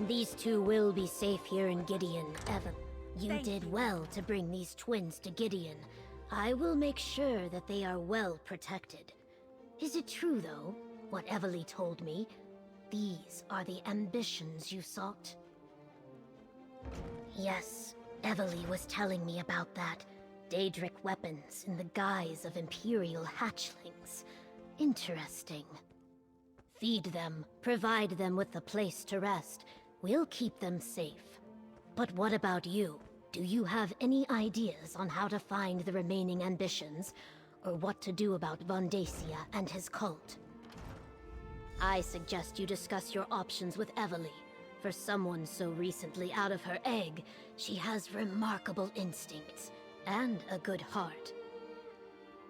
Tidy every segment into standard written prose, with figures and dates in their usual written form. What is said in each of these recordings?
These two will be safe here in Gideon, Evan. You did well to bring these twins to Gideon. I will make sure that they are well protected. Is it true, though, what Evely told me? These are the ambitions you sought? Yes, Evely was telling me about that. Daedric weapons in the guise of Imperial hatchlings. Interesting. Feed them, provide them with a place to rest. We'll keep them safe. But what about you? Do you have any ideas on how to find the remaining ambitions, or what to do about Vondacia and his cult? I suggest you discuss your options with Evely. For someone so recently out of her egg, she has remarkable instincts and a good heart.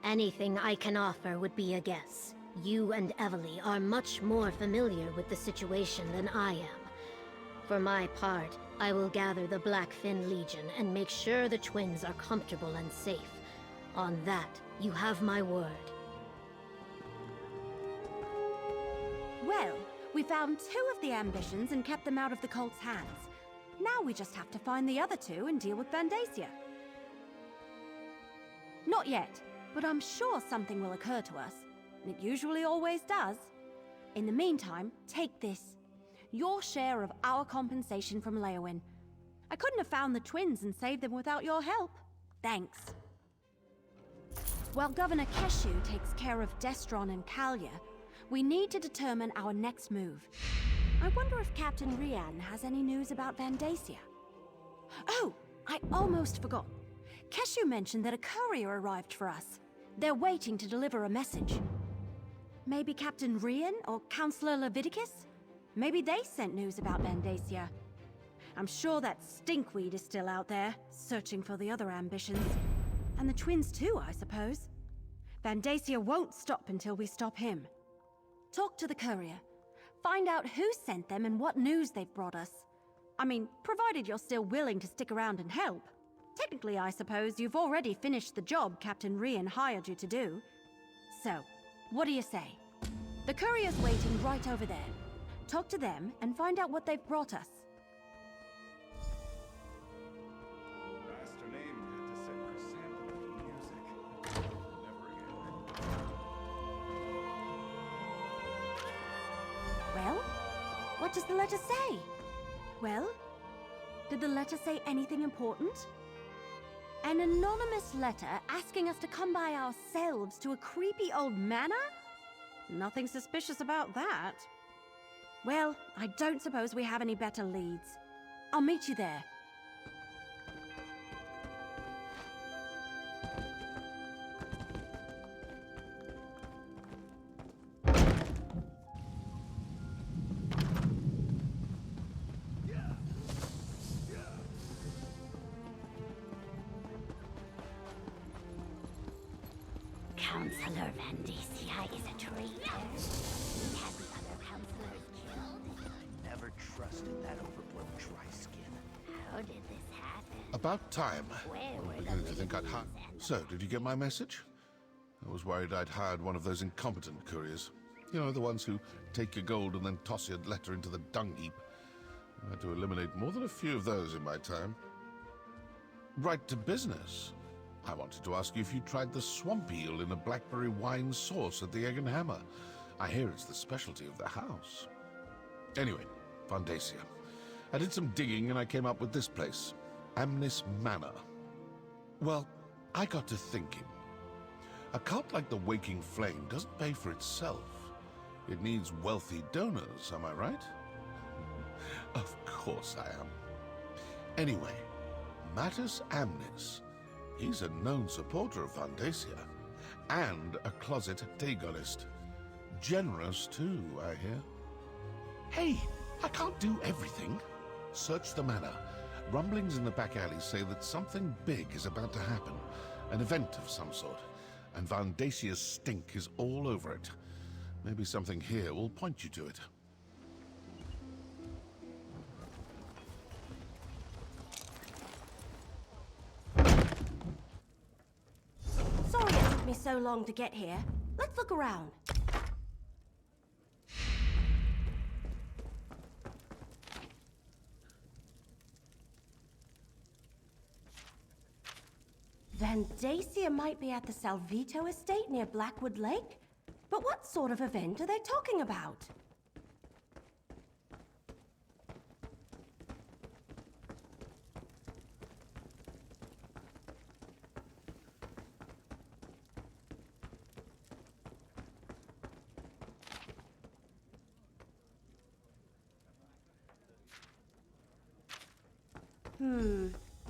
Anything I can offer would be a guess. You and Evely are much more familiar with the situation than I am. For my part, I will gather the Blackfin Legion and make sure the twins are comfortable and safe. On that, you have my word. Well, we found 2 of the ambitions and kept them out of the cult's hands. Now we just have to find the other 2 and deal with Vondacia. Not yet, but I'm sure something will occur to us. It usually always does. In the meantime, take this. Your share of our compensation from Leowyn. I couldn't have found the twins and saved them without your help. Thanks. While Governor Keshu takes care of Destron and Kalia, we need to determine our next move. I wonder if Captain Rian has any news about Vondacia. Oh, I almost forgot. Keshu mentioned that a courier arrived for us. They're waiting to deliver a message. Maybe Captain Rian or Councillor Leviticus? Maybe they sent news about Vondacia. I'm sure that stinkweed is still out there, searching for the other ambitions. And the twins too, I suppose. Vondacia won't stop until we stop him. Talk to the courier. Find out who sent them and what news they've brought us. I mean, provided you're still willing to stick around and help. Technically, I suppose you've already finished the job Captain Rian hired you to do. So, what do you say? The courier's waiting right over there. Talk to them and find out what they've brought us. Master name had to send chrysanthemum music. Never again. Well, what does the letter say? Well, did the letter say anything important? An anonymous letter asking us to come by ourselves to a creepy old manor? Nothing suspicious about that. Well, I don't suppose we have any better leads. I'll meet you there. Councillor Vondacia is a traitor. He had the other councillors killed. I never trusted that overblown dry skin. How did this happen? About time. Where I were was the beginning to think I'd ladies So, did you get my message? I was worried I'd hired one of those incompetent couriers. You know, the ones who take your gold and then toss your letter into the dung heap. I had to eliminate more than a few of those in my time. Right to business. I wanted to ask you if you tried the swamp eel in a blackberry wine sauce at the Egg and Hammer. I hear it's the specialty of the house. Anyway, Vondacia. I did some digging and I came up with this place. Amnes Manor. Well, I got to thinking. A cult like the Waking Flame doesn't pay for itself. It needs wealthy donors, am I right? Of course I am. Anyway, Mattis Amnes. He's a known supporter of Vondacia, and a closet Dagonist. Generous too, I hear. Hey, I can't do everything. Search the manor. Rumblings in the back alley say that something big is about to happen. An event of some sort. And Vondacia's stink is all over it. Maybe something here will point you to it. Sorry it took me so long to get here. Let's look around. Vandacia might be at the Salvito estate near Blackwood Lake? But what sort of event are they talking about?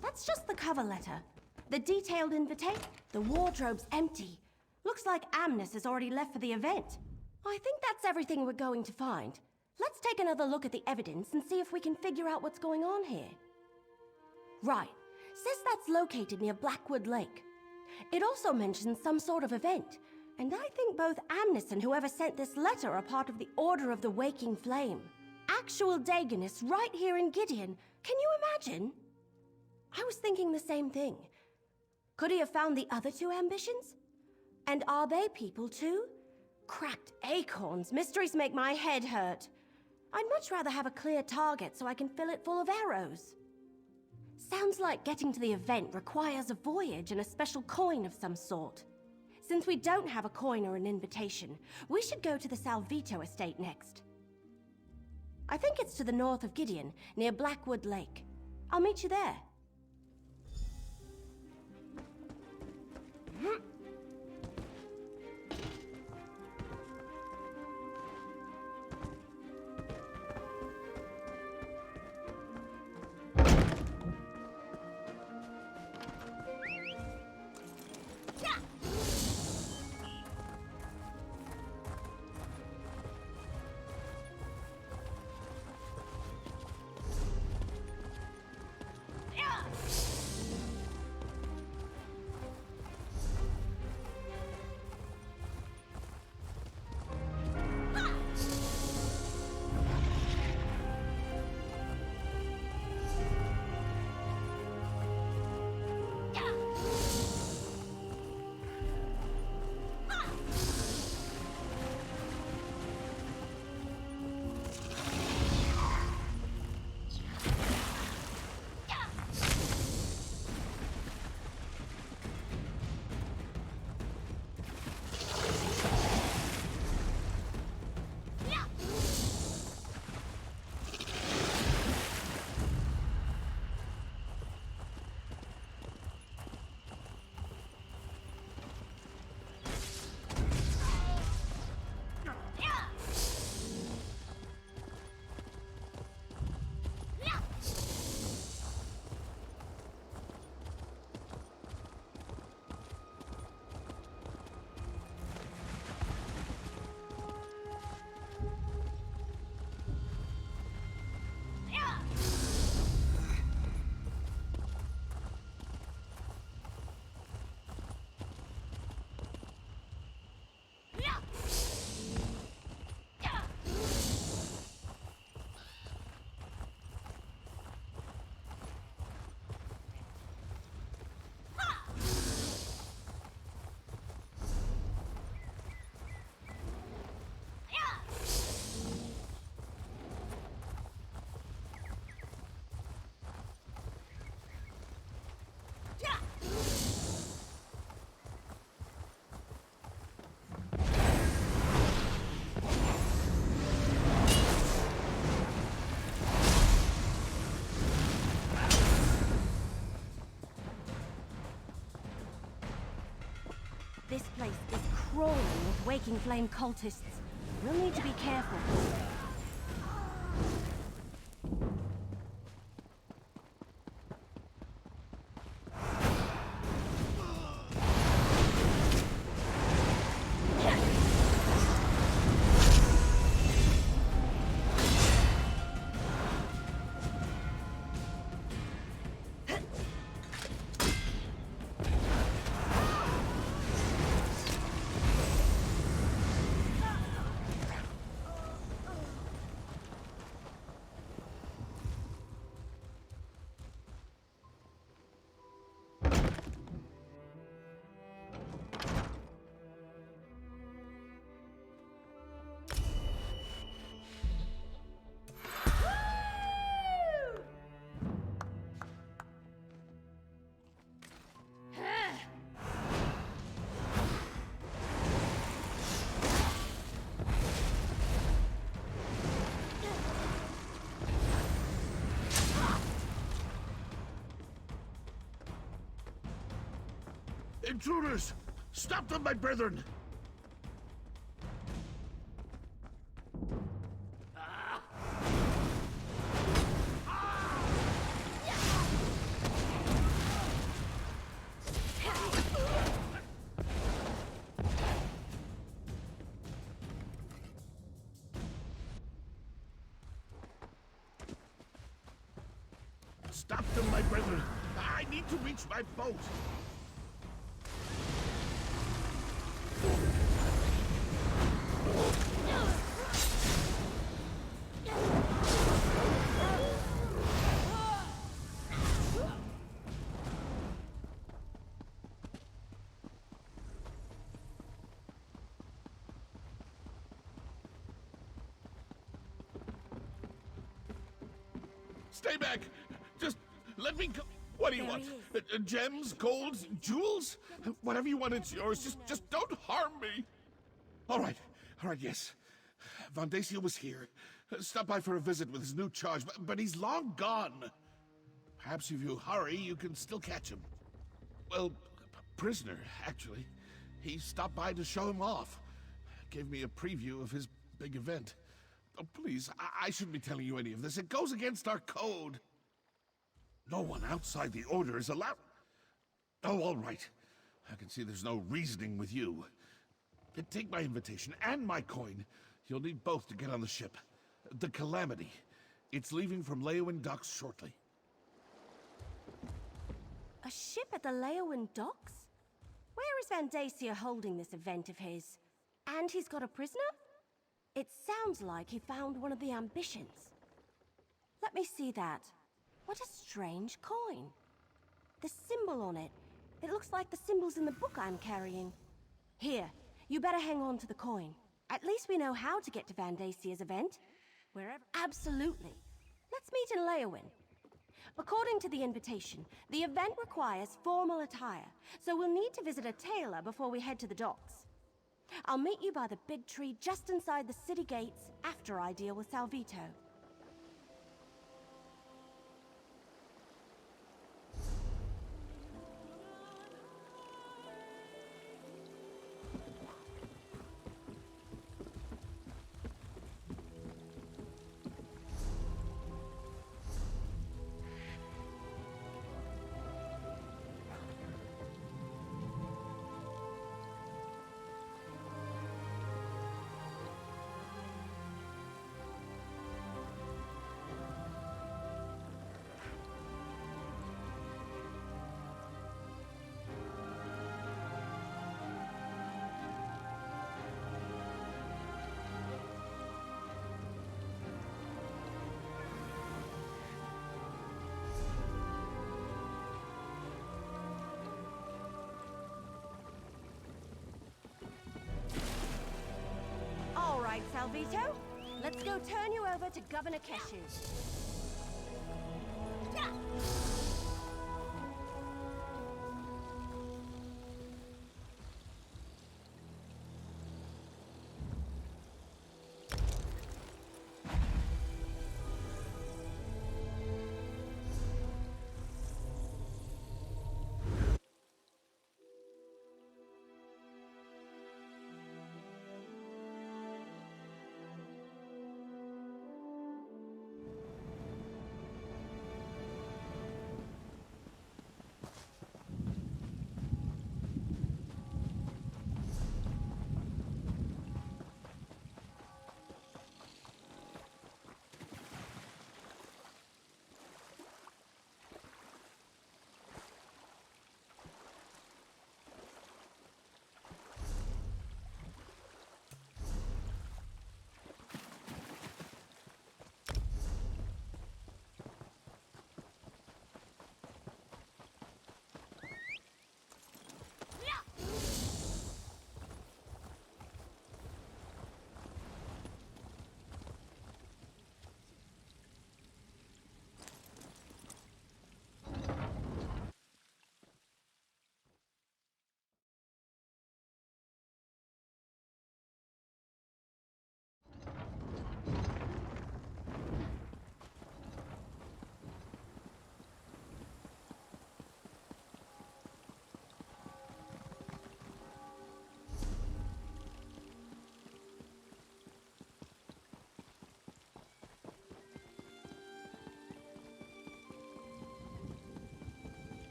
That's just the cover letter. The detailed invitation. The wardrobe's empty. Looks like Amnes has already left for the event. I think that's everything we're going to find. Let's take another look at the evidence and see if we can figure out what's going on here. Right. Says that's located near Blackwood Lake. It also mentions some sort of event. And I think both Amnes and whoever sent this letter are part of the Order of the Waking Flame. Actual Dagonists right here in Gideon. Can you imagine? I was thinking the same thing. Could he have found the other two ambitions? And are they people too? Cracked acorns. Mysteries make my head hurt. I'd much rather have a clear target so I can fill it full of arrows. Sounds like getting to the event requires a voyage and a special coin of some sort. Since we don't have a coin or an invitation, we should go to the Salvito estate next. I think it's to the north of Gideon, near Blackwood Lake. I'll meet you there. This place is crawling with Waking Flame cultists. We'll need to be careful. Intruders! Stop them, my brethren! Stop them, my brethren! I need to reach my boat! Stay back! Just let me go. What do you want? Gems, golds, jewels? Whatever you want, it's yours. Just don't harm me. All right, yes. Vandacia was here. Stopped by for a visit with his new charge, but he's long gone. Perhaps if you hurry, you can still catch him. Well, prisoner, actually. He stopped by to show him off. Gave me a preview of his big event. Oh, please, I shouldn't be telling you any of this. It goes against our code. No one outside the Order is allowed... Oh, all right. I can see there's no reasoning with you. Take my invitation and my coin. You'll need both to get on the ship. The Calamity. It's leaving from Leowyn docks shortly. A ship at the Leowyn docks? Where is Vandacia holding this event of his? And he's got a prisoner? It sounds like he found one of the ambitions. Let me see that. What a strange coin. The symbol on it. It looks like the symbols in the book I'm carrying. Here, you better hang on to the coin. At least we know how to get to Vandacia's event. Wherever... Absolutely. Let's meet in Leowyn. According to the invitation, the event requires formal attire, so we'll need to visit a tailor before we head to the docks. I'll meet you by the big tree just inside the city gates after I deal with Salvito. All right, Salvito. Let's go turn you over to Governor Keshu.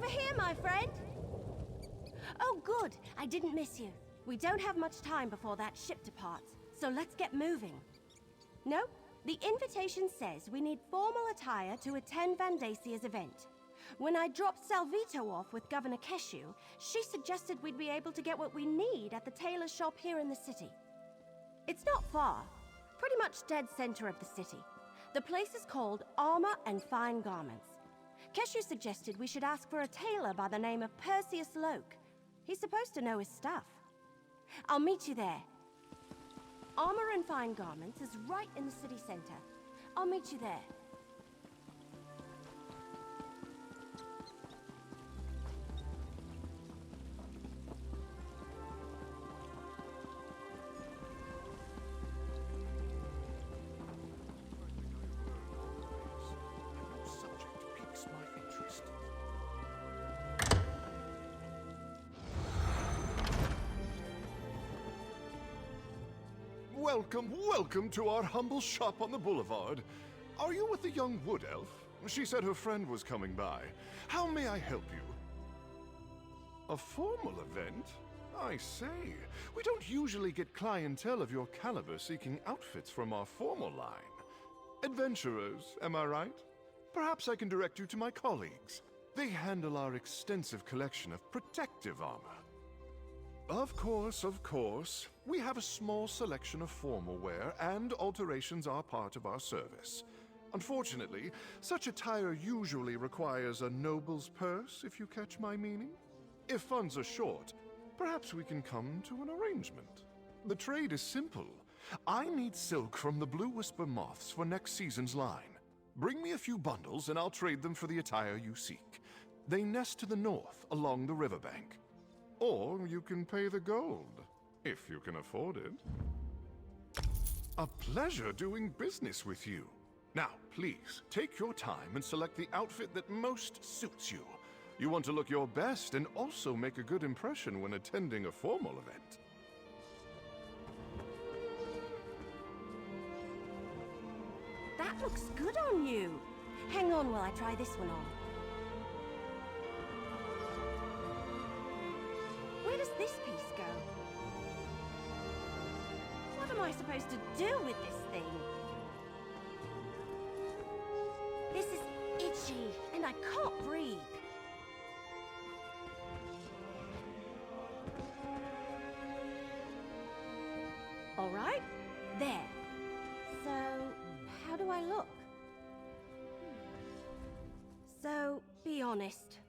Over here, my friend! Oh, good. I didn't miss you. We don't have much time before that ship departs, so let's get moving. No, the invitation says we need formal attire to attend Vandasia's event. When I dropped Salvito off with Governor Keshu, she suggested we'd be able to get what we need at the tailor shop here in the city. It's not far, pretty much dead center of the city. The place is called Armor and Fine Garments. Keshu suggested we should ask for a tailor by the name of Perseus Loke. He's supposed to know his stuff. I'll meet you there. Armor and Fine Garments is right in the city center. I'll meet you there. Subject piques my interest. Welcome to our humble shop on the boulevard. Are you with the young wood elf? She said her friend was coming by. How may I help you? A formal event? I say, we don't usually get clientele of your caliber seeking outfits from our formal line. Adventurers, am I right? Perhaps I can direct you to my colleagues. They handle our extensive collection of protective armor. Of course. We have a small selection of formal wear, and alterations are part of our service. Unfortunately, such attire usually requires a noble's purse, if you catch my meaning. If funds are short, perhaps we can come to an arrangement. The trade is simple. I need silk from the Blue Whisper moths for next season's line. Bring me a few bundles, and I'll trade them for the attire you seek. They nest to the north, along the riverbank. Or you can pay the gold, if you can afford it. A pleasure doing business with you. Now, please, take your time and select the outfit that most suits you. You want to look your best and also make a good impression when attending a formal event. That looks good on you. Hang on while I try this one on. Where does this piece go? What am I supposed to do with this thing? This is itchy, and I can't breathe. All right, there. So, how do I look? So, be honest.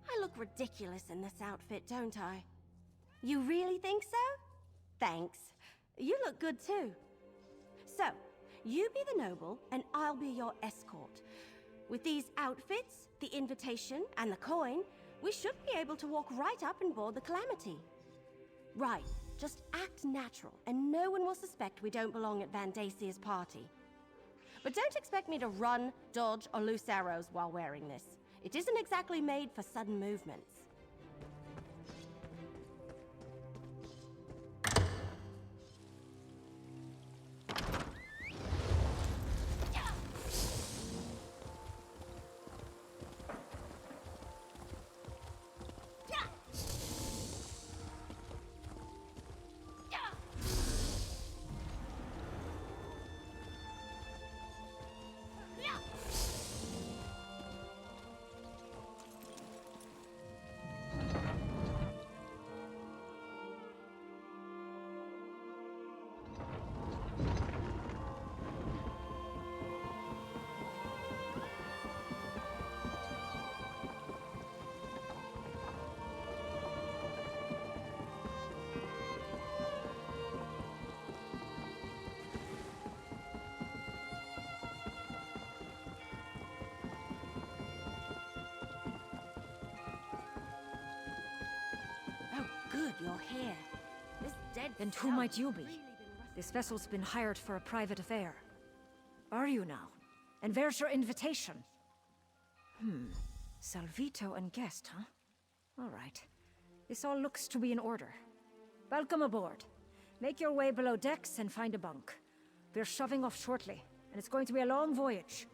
I look ridiculous in this outfit, don't I? You really think so? Thanks. You look good too. So, you be the noble, and I'll be your escort. With these outfits, the invitation, and the coin, we should be able to walk right up and board the Calamity. Right, just act natural, and no one will suspect we don't belong at Vandasia's party. But don't expect me to run, dodge, or loose arrows while wearing this. It isn't exactly made for sudden movements. Good, your hair. This dead Then who cell might you has be? really been rusting. This vessel's been hired for a private affair. Are you now? And where's your invitation? Salvito and guest, huh? All right. This all looks to be in order. Welcome aboard. Make your way below decks and find a bunk. We're shoving off shortly, and it's going to be a long voyage.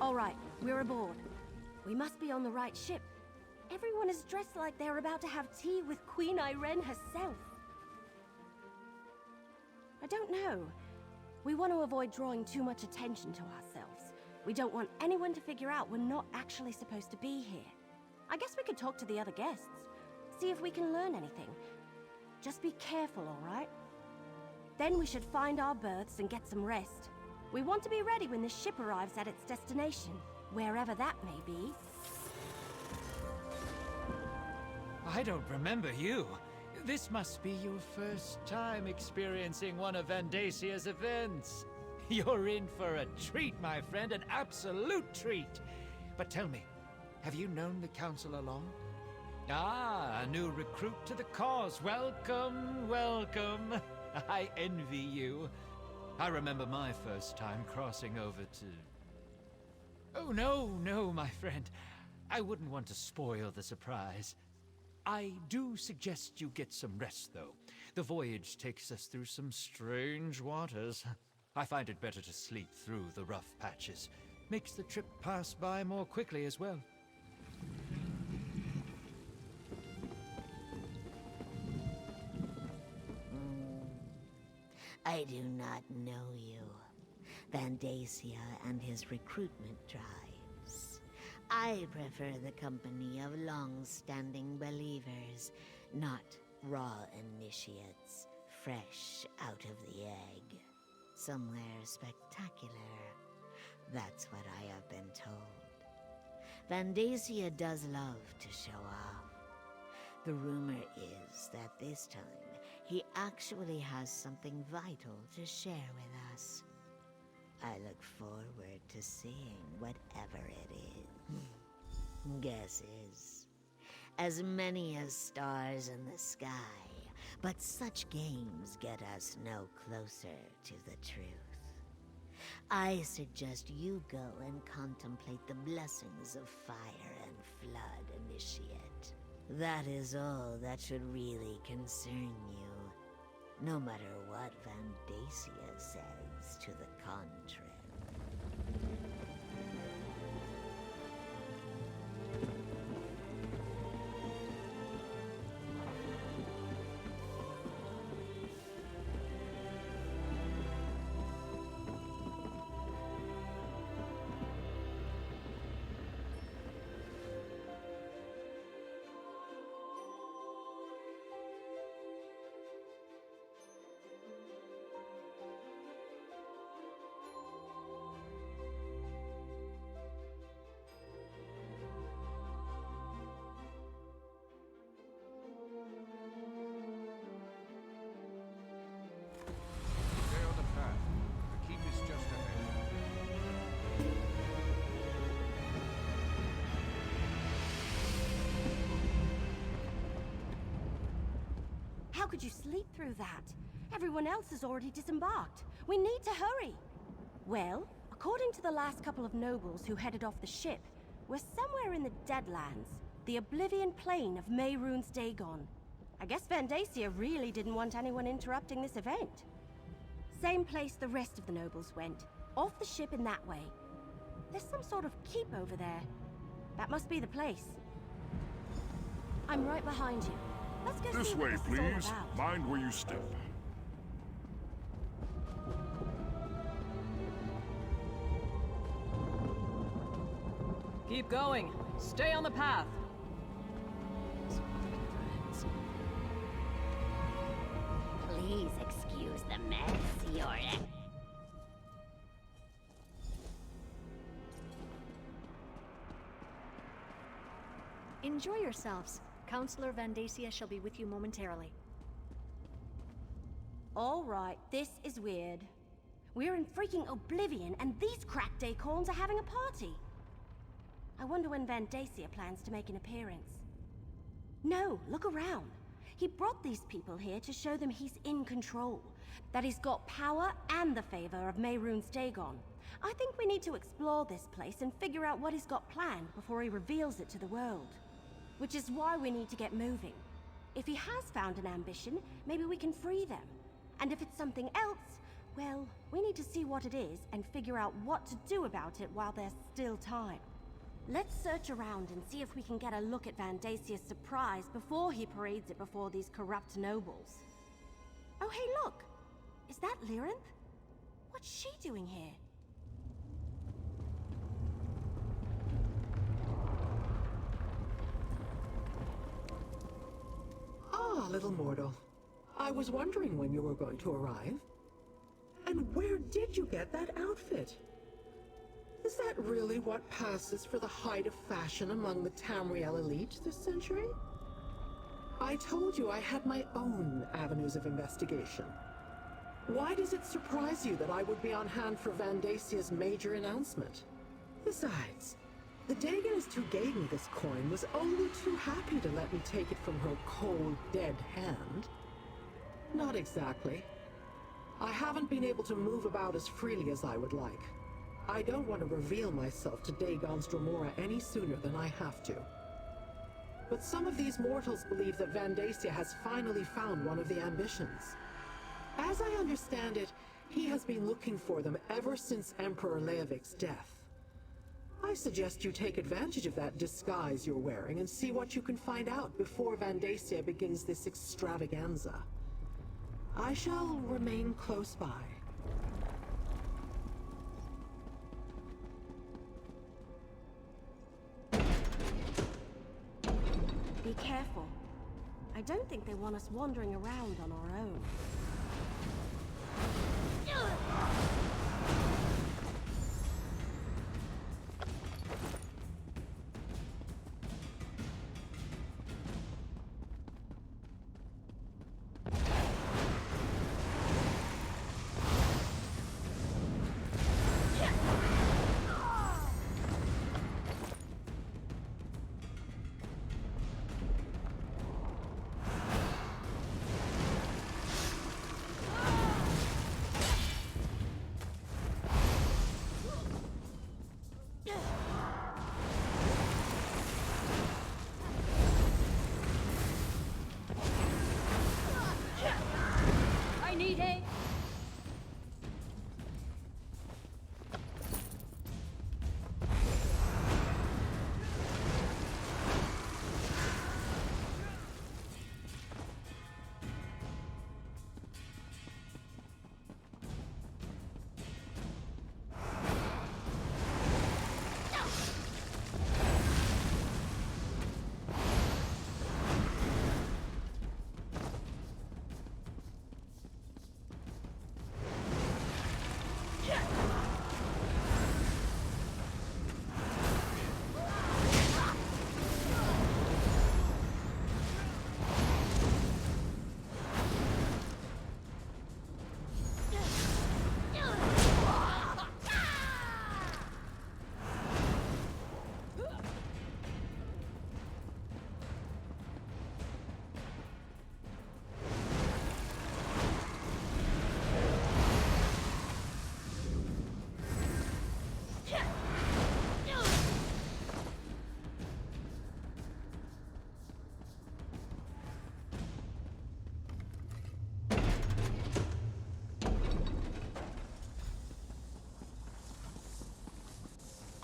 All right, we're aboard. We must be on the right ship. Everyone is dressed like they're about to have tea with Queen Irene herself. I don't know. We want to avoid drawing too much attention to ourselves. We don't want anyone to figure out we're not actually supposed to be here. I guess we could talk to the other guests. See if we can learn anything. Just be careful, all right? Then we should find our berths and get some rest. We want to be ready when the ship arrives at its destination, wherever that may be. I don't remember you. This must be your first time experiencing one of Vandasia's events. You're in for a treat, my friend, an absolute treat. But tell me, have you known the Council along? Ah, a new recruit to the cause. Welcome, welcome. I envy you. I remember my first time crossing over to... Oh, no, my friend. I wouldn't want to spoil the surprise. I do suggest you get some rest, though. The voyage takes us through some strange waters. I find it better to sleep through the rough patches. Makes the trip pass by more quickly as well. I do not know you, Vandacia and his recruitment drives. I prefer the company of long-standing believers, not raw initiates, fresh out of the egg. Somewhere spectacular. That's what I have been told. Vandacia does love to show off. The rumor is that this time, he actually has something vital to share with us. I look forward to seeing whatever it is. Guesses. As many as stars in the sky, but such games get us no closer to the truth. I suggest you go and contemplate the blessings of fire and flood, initiate. That is all that should really concern you, no matter what Vandacia says to the contrary. Stay on the path. The keep is just ahead. How could you sleep through that? Everyone else has already disembarked. We need to hurry. Well, according to the last couple of nobles who headed off the ship, we're somewhere in the Deadlands, the Oblivion Plain of Mehrunes Dagon. I guess Vandacia really didn't want anyone interrupting this event. Same place the rest of the nobles went, off the ship in that way. There's some sort of keep over there. That must be the place. I'm right behind you. Let's go This see way, what this is please. all about. Mind where you step. Keep going. Stay on the path. Please excuse the mess, Your Enjoy yourselves. Counselor Vandacia shall be with you momentarily. All right, this is weird. We're in freaking Oblivion, and these cracked acorns are having a party. I wonder when Vandacia plans to make an appearance. No, look around. He brought these people here to show them he's in control, that he's got power and the favor of Mehrunes Dagon. I think we need to explore this place and figure out what he's got planned before he reveals it to the world. Which is why we need to get moving. If he has found an ambition, maybe we can free them. And if it's something else, Well, we need to see what it is and figure out what to do about it while there's still time. Let's search around and see if we can get a look at Vandasia's surprise before he parades it before these corrupt nobles. Oh, hey, look! Is that Lyrinth? What's she doing here? Ah, little mortal. I was wondering when you were going to arrive. And where did you get that outfit? Is that really what passes for the height of fashion among the Tamriel elite this century? I told you I had my own avenues of investigation. Why does it surprise you that I would be on hand for Vandasia's major announcement? Besides, the Dagonist who gave me this coin was only too happy to let me take it from her cold, dead hand. Not exactly. I haven't been able to move about as freely as I would like. I don't want to reveal myself to Dagon's Dromora any sooner than I have to. But some of these mortals believe that Vandacia has finally found one of the ambitions. As I understand it, he has been looking for them ever since Emperor Leovik's death. I suggest you take advantage of that disguise you're wearing and see what you can find out before Vandacia begins this extravaganza. I shall remain close by. Be careful. I don't think they want us wandering around on our own.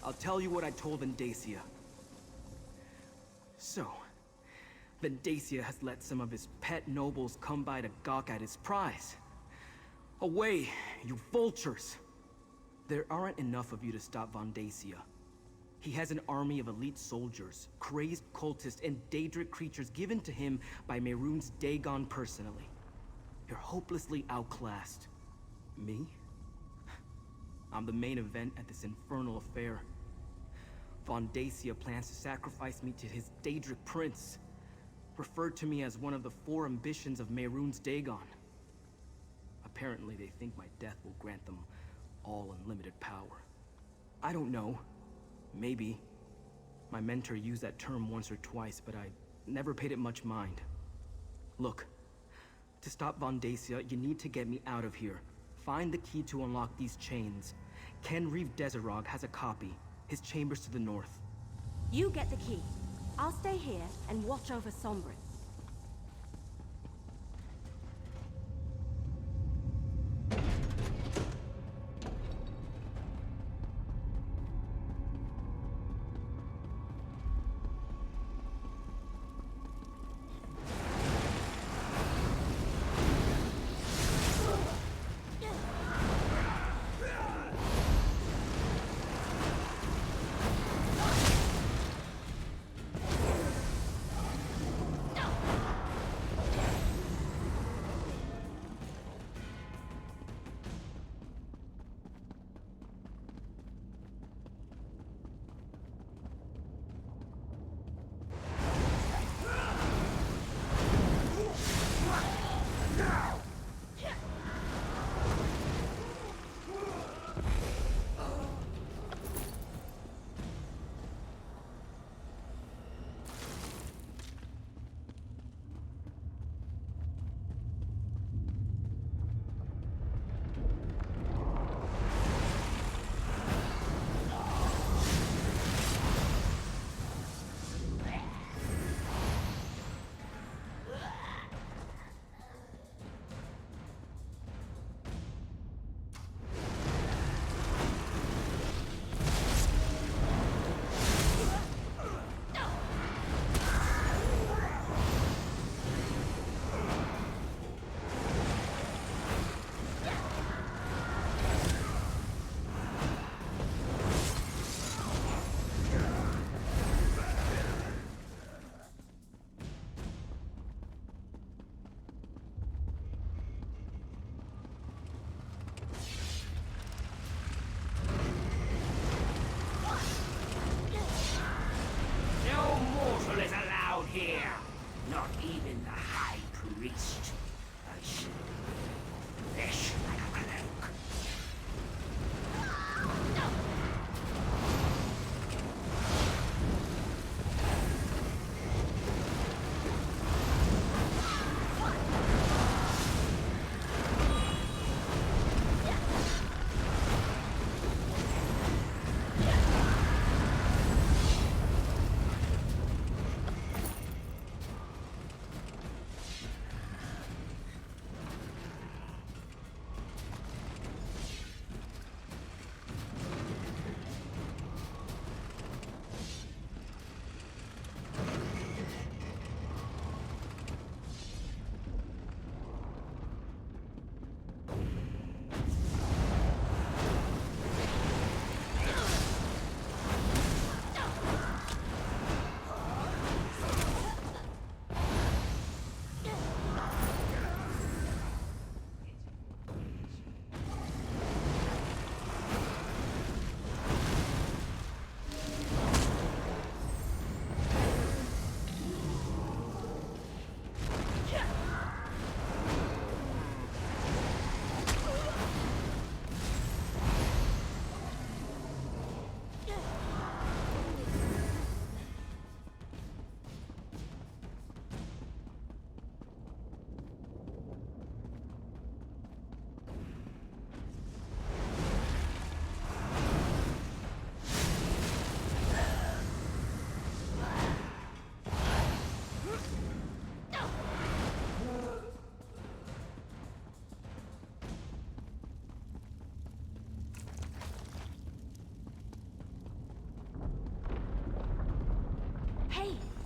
I'll tell you what I told Vandacia. So, Vandacia has let some of his pet nobles come by to gawk at his prize. Away, you vultures! There aren't enough of you to stop Vandacia. He has an army of elite soldiers, crazed cultists, and Daedric creatures given to him by Mehrunes Dagon personally. You're hopelessly outclassed. Me? I'm the main event at this infernal affair. Vandacia plans to sacrifice me to his Daedric Prince, referred to me as one of the 4 ambitions of Mehrunes Dagon. Apparently they think my death will grant them all unlimited power. I don't know. Maybe. My mentor used that term once or twice, but I never paid it much mind. Look, to stop Vandacia, you need to get me out of here. Find the key to unlock these chains. Ken Reeve Desirog has a copy. His chambers to the north. You get the key. I'll stay here and watch over Sombrin. Fish like a cloak.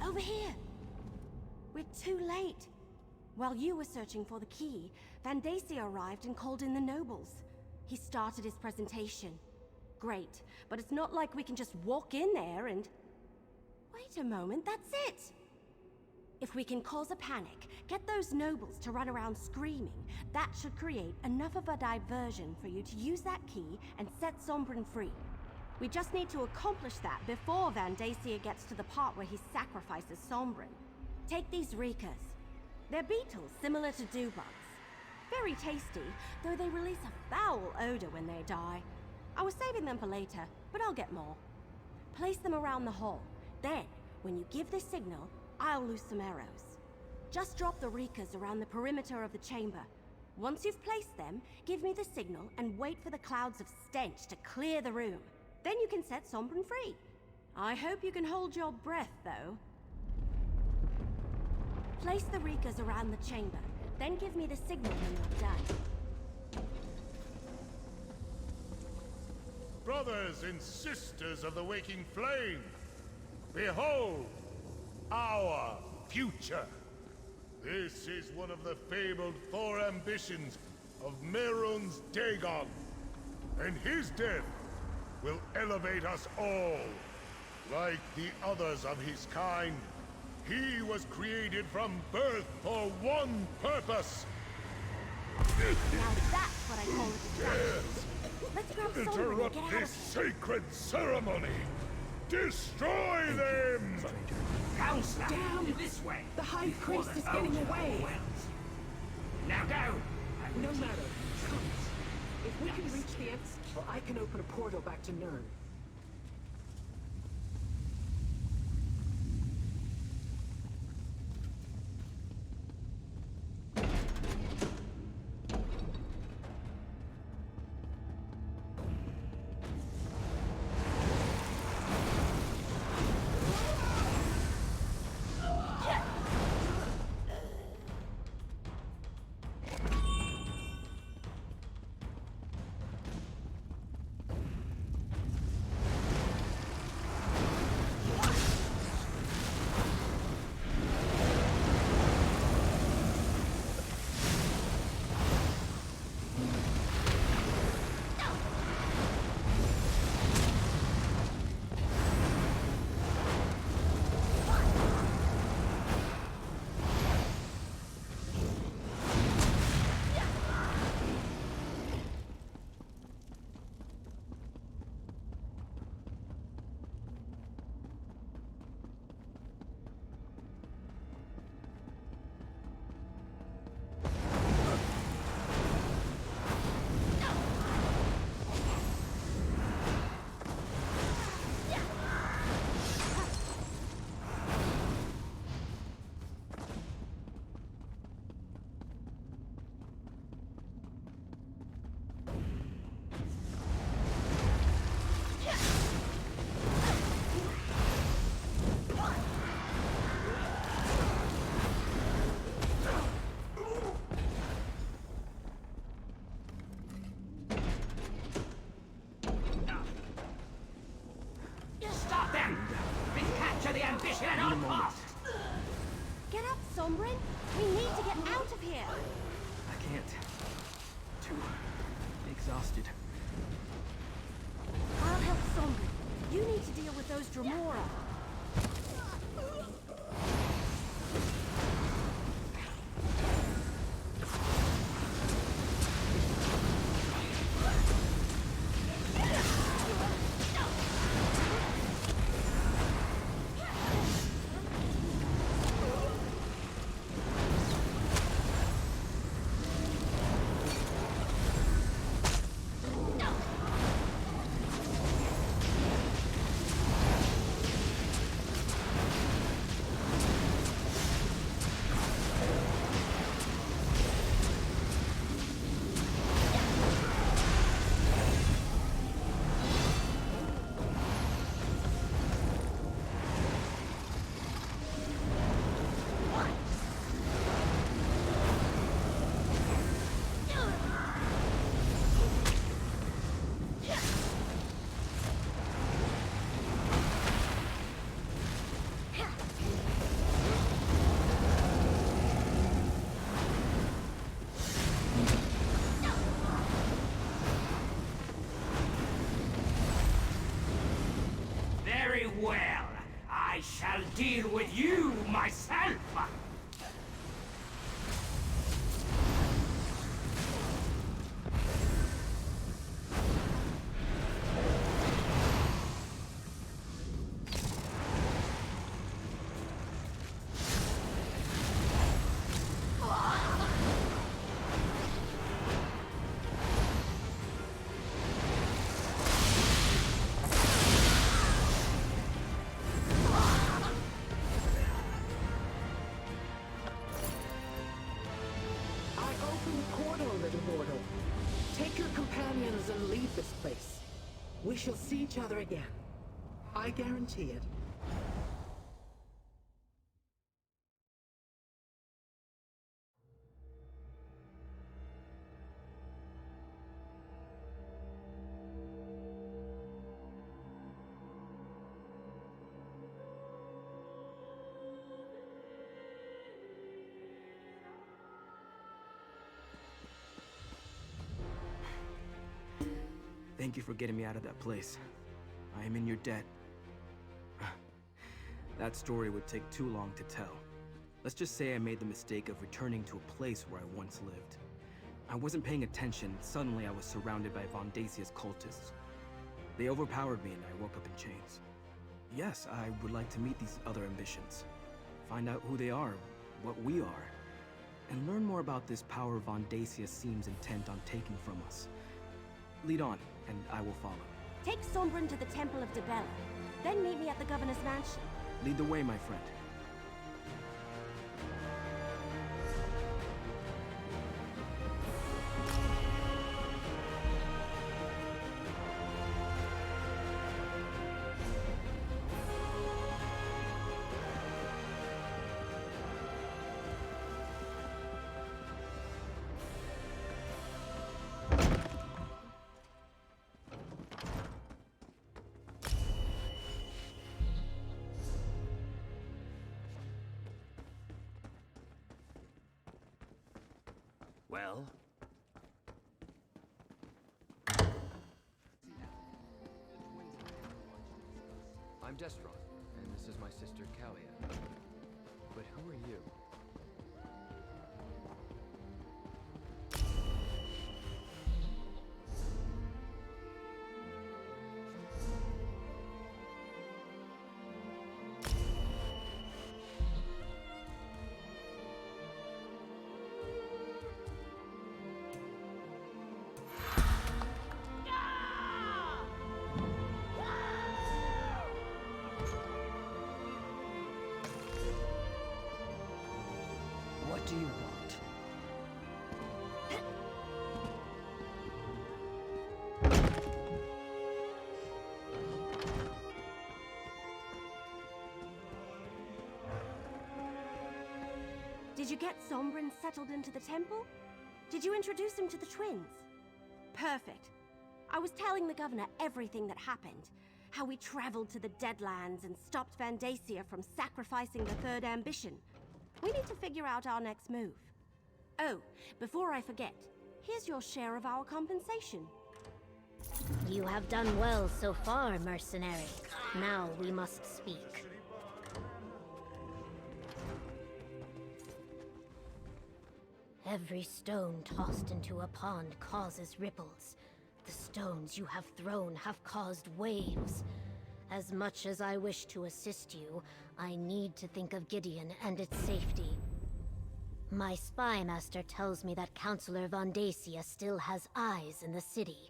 Over here! We're too late. While you were searching for the key, Vandacia arrived and called in the nobles. He started his presentation. Great, but it's not like we can just walk in there and... Wait a moment, that's it! If we can cause a panic, get those nobles to run around screaming, that should create enough of a diversion for you to use that key and set Sombrin free. We just need to accomplish that before Vandacia gets to the part where he sacrifices Sombrin. Take these Reekers. They're beetles similar to dewbugs. Very tasty, though they release a foul odor when they die. I was saving them for later, but I'll get more. Place them around the hall. Then, when you give the signal, I'll loose some arrows. Just drop the Reekers around the perimeter of the chamber. Once you've placed them, give me the signal and wait for the clouds of stench to clear the room. Then you can set Sombrin free. I hope you can hold your breath, though. Place the Reekers around the chamber, then give me the signal when you're done. Brothers and sisters of the waking flame, behold our future. This is one of the fabled 4 ambitions of Mehrunes Dagon, and his death will elevate us all. Like the others of his kind, he was created from birth for one purpose. Now that's what I call a distraction. Let's grab Sombrin and Interrupt get out of this here. sacred ceremony! Destroy them! Counselor, Damn! this way. The High Priest is getting away! Now go! No matter. Come. If we can reach the end, I can open a portal back to Nirn. I need a moment. Get up, Sombrin! We need to get out of here! I can't. Too exhausted. I'll help Sombrin. You need to deal with those Dremora. Well, I shall deal with you myself! And leave this place. We shall see each other again. I guarantee it. Thank you for getting me out of that place. I am in your debt. That story would take too long to tell. Let's just say I made the mistake of returning to a place where I once lived. I wasn't paying attention, suddenly I was surrounded by Vandasia's cultists. They overpowered me and I woke up in chains. Yes, I would like to meet these other ambitions. Find out who they are, what we are, and learn more about this power Vandasia seems intent on taking from us. Lead on, and I will follow. Take Sombrin to the Temple of Debella, then meet me at the Governor's Mansion. Lead the way, my friend. Well? I'm Destron, and this is my sister Kalia. But who are you? What do you want? Did you get Sombrin settled into the temple? Did you introduce him to the twins? Perfect. I was telling the governor everything that happened. How we traveled to the Deadlands and stopped Vandacia from sacrificing the third ambition. We need to figure out our next move. Oh, before I forget, here's your share of our compensation. You have done well so far, mercenary. Now we must speak. Every stone tossed into a pond causes ripples. The stones you have thrown have caused waves. As much as I wish to assist you, I need to think of Gideon and its safety. My spy master tells me that Councillor Vandacia still has eyes in the city.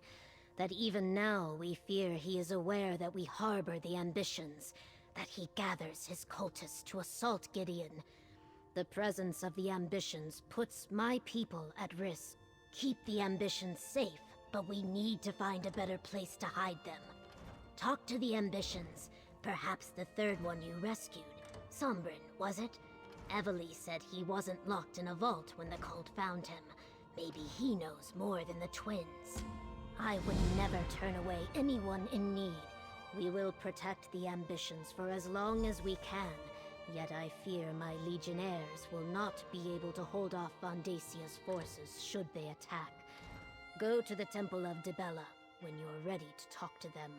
That even now we fear he is aware that we harbor the ambitions. That he gathers his cultists to assault Gideon. The presence of the ambitions puts my people at risk. Keep the ambitions safe, but we need to find a better place to hide them. Talk to the ambitions. Perhaps the third one you rescued. Sombrin, was it? Evely said he wasn't locked in a vault when the cult found him. Maybe he knows more than the twins. I would never turn away anyone in need. We will protect the ambitions for as long as we can. Yet I fear my legionnaires will not be able to hold off Vandacia's forces should they attack. Go to the Temple of Dibella when you're ready to talk to them.